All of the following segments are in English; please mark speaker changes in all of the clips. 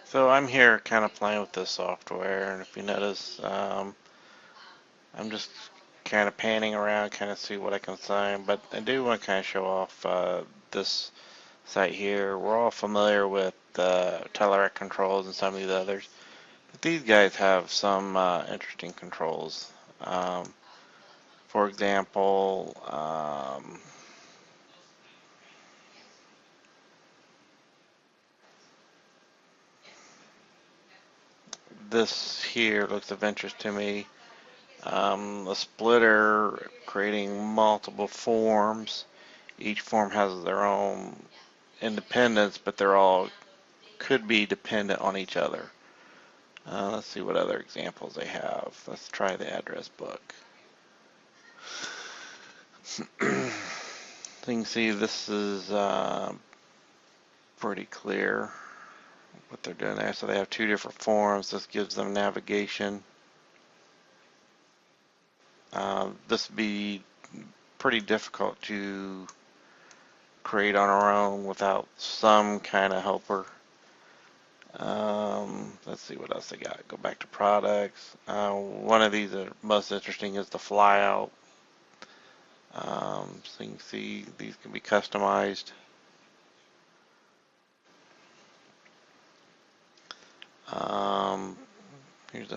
Speaker 1: So I'm here kind of playing with this software, and if you notice, I'm just kind of panning around, kind of see what I can find, but I do want to kind of show off this site here. We're all familiar with Telerik controls and some of these others, but these guys have some interesting controls. For example, this here looks of interest to me. A splitter creating multiple forms. Each form has their own independence, but they're all could be dependent on each other. Let's see what other examples they have. Let's try the address book. So you can see this is pretty clear what they're doing there. So they have two different forms. This gives them navigation. This would be pretty difficult to create on our own without some kind of helper. Let's see what else they got. Go back to products. One of these that are most interesting is the flyout. So you can see these can be customized. Um, Here's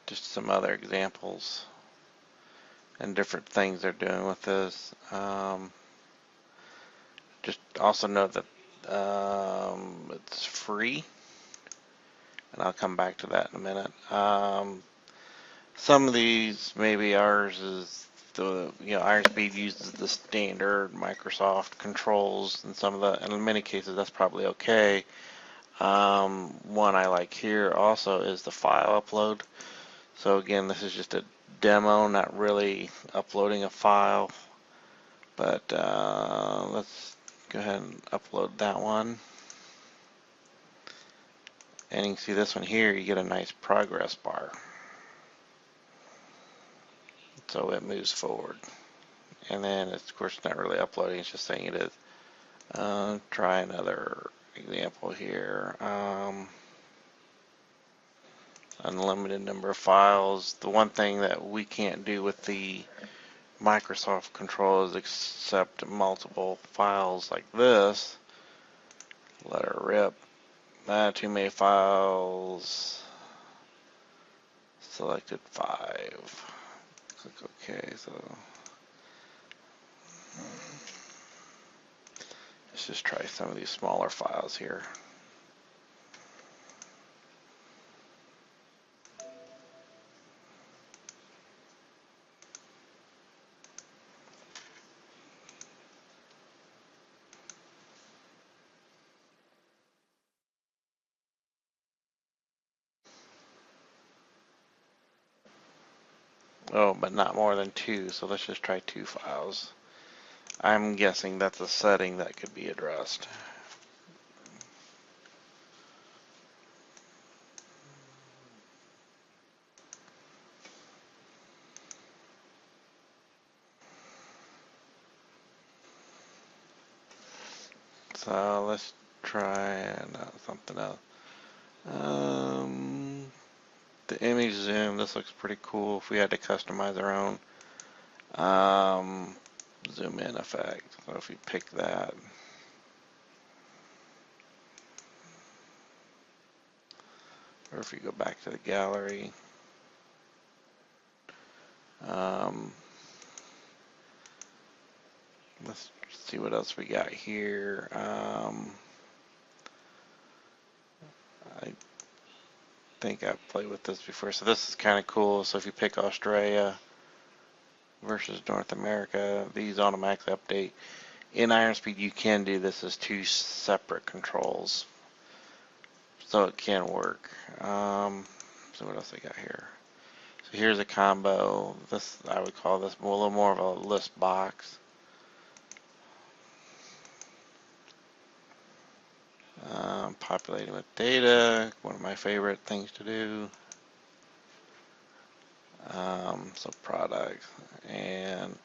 Speaker 1: just some other examples and different things they're doing with this. Just also note that it's free, and I'll come back to that in a minute. Some of these, maybe ours is IronSpeed uses the standard Microsoft controls, and some of the, and in many cases that's probably okay. One I like here also is the file upload. So again, this is just a demo, not really uploading a file, but let's go ahead and upload that one. And you can see this one here, you get a nice progress bar. So it moves forward. And then it's, of course, not really uploading, it's just saying it is. Try another example here. Unlimited number of files. The one thing that we can't do with the Microsoft control is accept multiple files like this. Let her rip. Too many files. Selected 5. Click OK. So let's just try some of these smaller files here. Oh, but not more than 2, so let's just try 2 files. I'm guessing that's a setting that could be addressed. So let's try something else. The image zoom, this looks pretty cool if we had to customize our own. Zoom in effect. So if you pick that, or if you go back to the gallery, let's see what else we got here. I think I've played with this before, so this is kind of cool. So if you pick Australia versus North America, these automatically update. In IronSpeed, you can do this as 2 separate controls, so it can work. So what else I got here? So here's a combo. This, I would call this a little more of a list box. Populating with data, one of my favorite things to do. So products, and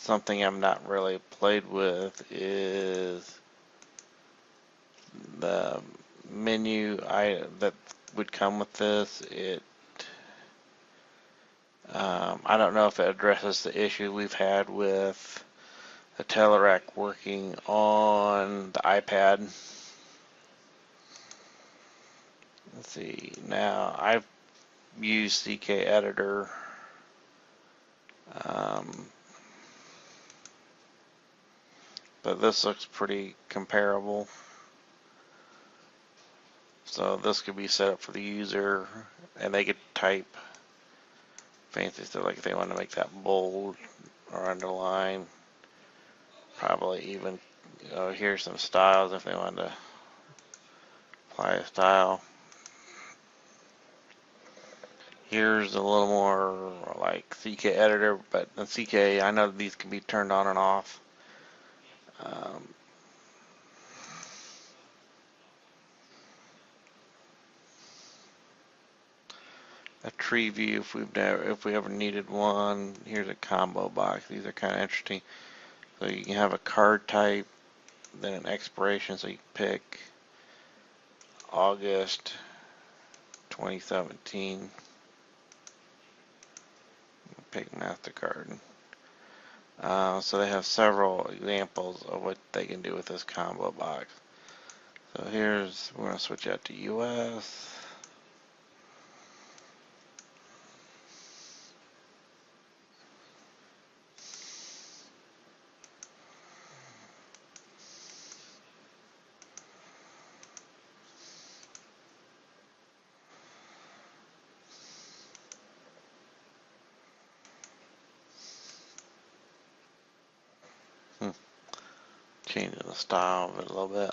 Speaker 1: something I've not really played with is the menu that would come with this. I don't know if it addresses the issue we've had with the Telerak working on the iPad. Let's see. Now I've used CK Editor. But this looks pretty comparable. So this could be set up for the user, and they could type fancy stuff like if they want to make that bold or underline. Probably even here's some styles if they want to apply a style. Here's a little more like CK Editor, but in CK I know these can be turned on and off. A tree view if we ever needed one. Here's a combo box. These are kind of interesting. So you can have a card type, then an expiration. So you pick August 2017. Pick MasterCard. So they have several examples of what they can do with this combo box. So we're going to switch out to US. Changing the style of it a little bit.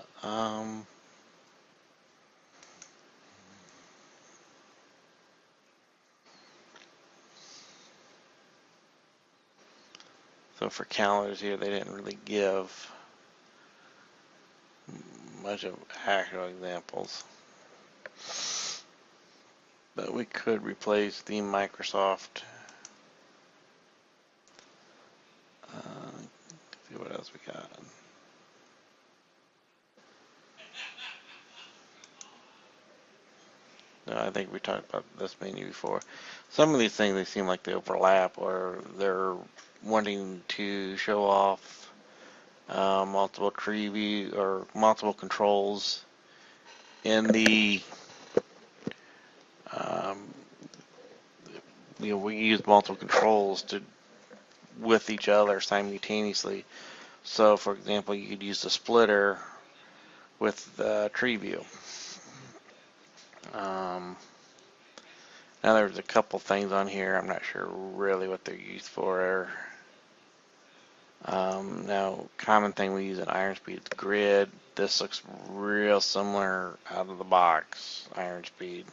Speaker 1: So for calendars here, they didn't really give much of actual examples. But we could replace the Microsoft. See what else we got. No, I think we talked about this menu before. Some of these things, they seem like they overlap, or they're wanting to show off multiple tree view or multiple controls in the we use multiple controls with each other simultaneously. So, for example, you could use the splitter with the tree view. Now there's a couple things on here I'm not sure really what they're used for. Now, common thing we use in IronSpeed is grid. This looks real similar out of the box, IronSpeed.